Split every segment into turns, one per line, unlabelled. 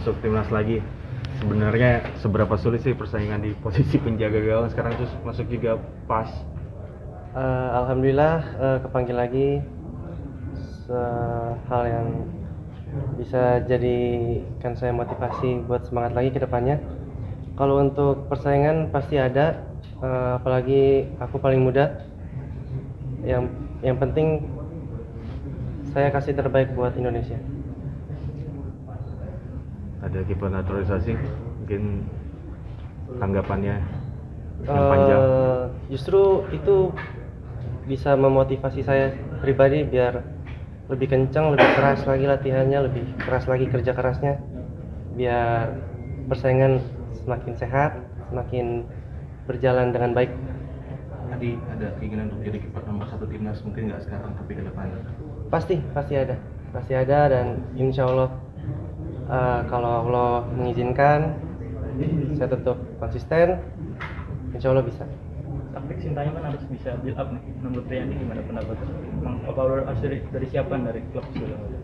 Masuk timnas lagi. Sebenarnya seberapa sulit sih persaingan di posisi penjaga gawang sekarang, terus masuk juga pas.
Alhamdulillah kepanggil lagi, hal yang bisa jadikan saya motivasi buat semangat lagi ke depannya. Kalau untuk persaingan pasti ada, apalagi aku paling muda. Yang penting saya kasih terbaik buat Indonesia.
Ada kiper naturalisasi, mungkin tanggapannya yang panjang.
Justru itu bisa memotivasi saya pribadi biar lebih kencang, lebih keras lagi latihannya, lebih keras lagi kerja kerasnya, biar persaingan semakin sehat, semakin berjalan dengan baik.
Tadi ada keinginan untuk jadi kiper nomor 1 timnas, mungkin nggak sekarang tapi ke depannya.
Pasti ada dan insya Allah kalau Allah mengizinkan saya tetap konsisten, insya Allah bisa.
Taktik Sintayong kan harus bisa build up nih. Menurut Riyandi gimana pendapatnya? Apa harus dari siapaan dari klub sebelumnya?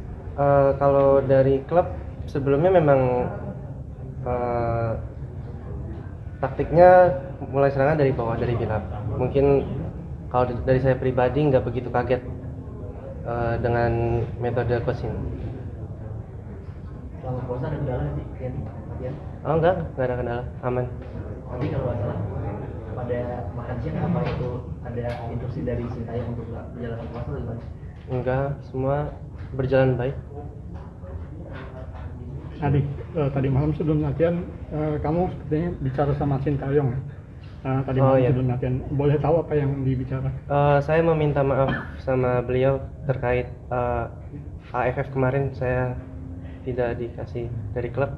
Kalau dari klub sebelumnya memang taktiknya mulai serangan dari bawah, dari build up. Mungkin kalau dari saya pribadi nggak begitu kaget dengan metode coaching.
Kalau puasa ada kendala sih, ya.
Oh enggak ada kendala, aman.
Nanti kalau nggak salah pada makan siang apa itu ada instruksi dari Sintayong untuk menjalankan puasa atau gimana?
Enggak, semua berjalan baik.
Adik, tadi malam sebelum latihan kamu sepertinya bicara sama Sintayong. Tadi malam
iya.
sebelum latihan, boleh tahu apa yang dibicarakan?
Saya meminta maaf sama beliau terkait AFF kemarin saya tidak dikasih dari klub.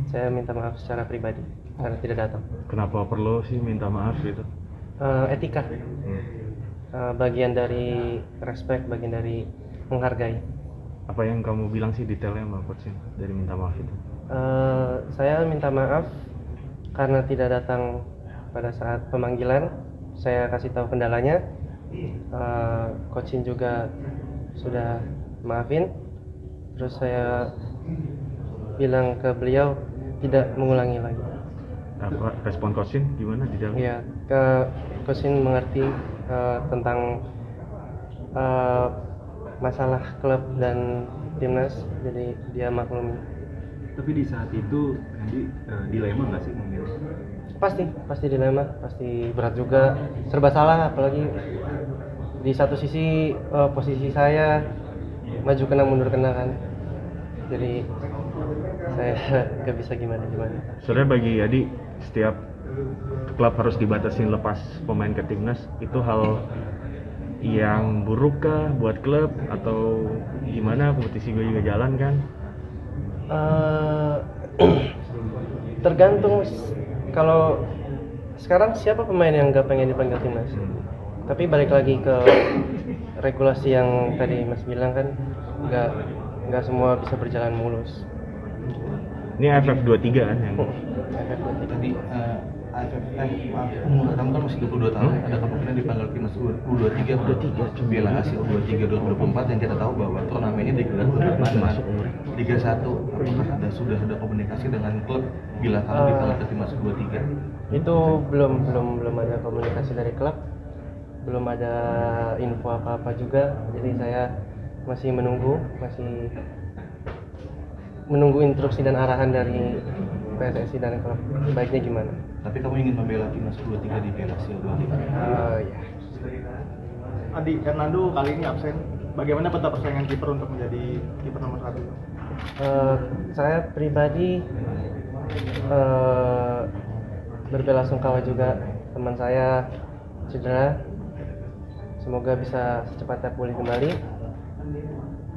Saya minta maaf secara pribadi karena tidak datang.
Kenapa perlu sih minta maaf gitu?
Etika, bagian dari respect, bagian dari menghargai.
Apa yang kamu bilang sih detailnya sama coach dari minta maaf itu?
Saya minta maaf karena tidak datang pada saat pemanggilan. Saya kasih tahu kendalanya. Coachin juga sudah maafin. Terus saya bilang ke beliau tidak mengulangi lagi.
Apa respon coach gimana di dalam?
Ya, coachin mengerti tentang masalah klub dan timnas, jadi dia maklumi.
Tapi di saat itu Andi dilema nggak sih memilih?
Pasti dilema, pasti berat juga, serba salah, apalagi di satu sisi posisi saya maju kena mundur kena kan, jadi saya nggak bisa gimana.
Sebenarnya bagi Adi, setiap klub harus dibatasin lepas pemain ke timnas, itu hal yang buruk kah buat klub atau gimana? Kompetisi gue juga jalan kan?
Tergantung. Kalau sekarang siapa pemain yang nggak pengen dipanggil timnas? Tapi balik lagi ke regulasi yang tadi Mas bilang kan, nggak semua bisa berjalan mulus.
Ini AFF 23 kan yang
Tadi umur kamu kan masih 22 tahun, ada kemungkinan dipanggil timnas U23 Piala Asia U23 2024 yang kita tahu bahwa turnamennya digelar di Liga 1. Apakah sudah ada komunikasi dengan klub bila kamu dipanggil ke timnas U23?
Itu belum ada komunikasi dari klub, belum ada info apa juga, jadi saya masih menunggu instruksi dan arahan dari PSSI dan klub baiknya gimana.
Tapi kamu ingin membela timnas U23 di Piala Asia U23?
Ya.
Adi Hernando kali ini absen. Bagaimana peta persaingan kiper untuk menjadi kiper nomor 1?
Saya pribadi berbelasungkawa juga, teman saya cedera, semoga bisa secepatnya pulih kembali.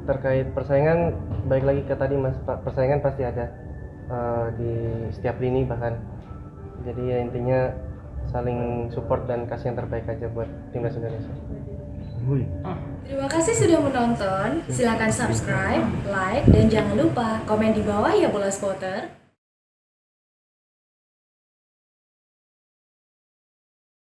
Terkait persaingan, balik lagi ke tadi Mas, persaingan pasti ada di setiap lini bahkan. Jadi ya intinya saling support dan kasih yang terbaik aja buat timnas Indonesia.
Terima kasih sudah menonton. Silakan subscribe, like, dan jangan lupa komen di bawah ya Bola Spotter.